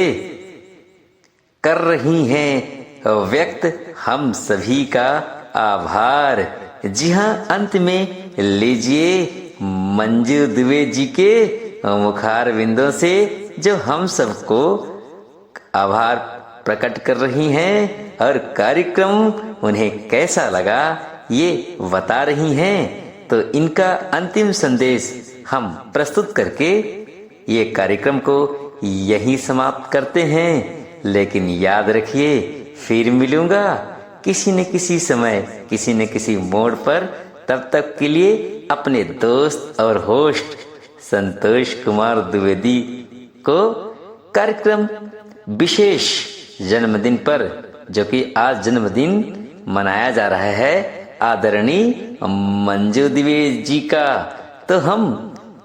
कर रही हैं व्यक्त हम सभी का आभार। जी हाँ, अंत में लीजिए मंजू दुबे जी के मुखार बिंदों से जो हम सबको आभार प्रकट कर रही हैं और कार्यक्रम उन्हें कैसा लगा ये बता रही हैं। तो इनका अंतिम संदेश हम प्रस्तुत करके ये कार्यक्रम को यहीं समाप्त करते हैं। लेकिन याद रखिए, फिर मिलूंगा किसी न किसी समय, किसी न किसी मोड़ पर। तब तक के लिए अपने दोस्त और होस्ट संतोष कुमार द्विवेदी को कार्यक्रम विशेष जन्मदिन पर, जो कि आज जन्मदिन मनाया जा रहा है आदरणीय मंजू द्विवेदी जी का, तो हम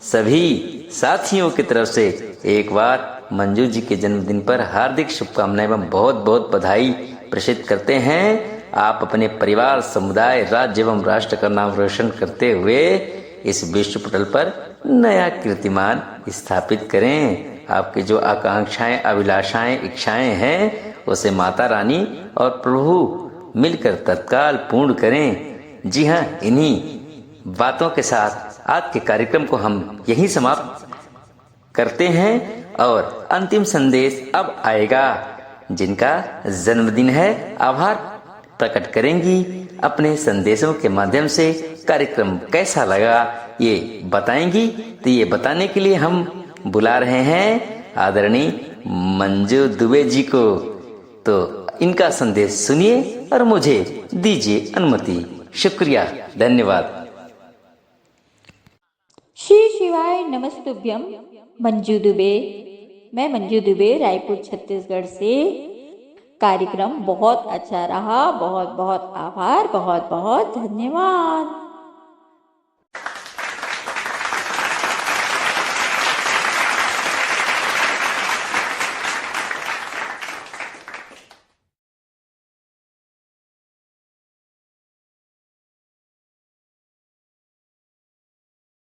सभी साथियों की तरफ से एक बार मंजू जी के जन्मदिन पर हार्दिक शुभकामनाएं एवं बहुत बहुत बधाई प्रेषित करते हैं। आप अपने परिवार, समुदाय, राज्य एवं राष्ट्र का नाम रोशन करते हुए इस विश्व पटल पर नया कीर्तिमान स्थापित करें। आपकी जो आकांक्षाएं, अभिलाषाएं, इच्छाएं हैं उसे माता रानी और प्रभु मिलकर तत्काल पूर्ण करें। जी हाँ, इन्हीं बातों के साथ आज के कार्यक्रम को हम यहीं समाप्त करते हैं और अंतिम संदेश अब आएगा। जिनका जन्मदिन है आभार प्रकट करेंगी अपने संदेशों के माध्यम से। कार्यक्रम कैसा लगा ये बताएंगी। तो ये बताने के लिए हम बुला रहे हैं आदरणीय मंजू दुबे जी को। तो इनका संदेश सुनिए और मुझे दीजिए अनुमति। शुक्रिया, धन्यवाद। श्री शिवाय नमस्तुभ्यम। मंजू दुबे, मैं मंजू दुबे रायपुर छत्तीसगढ़ से। कार्यक्रम बहुत अच्छा रहा, बहुत बहुत आभार, बहुत बहुत धन्यवाद।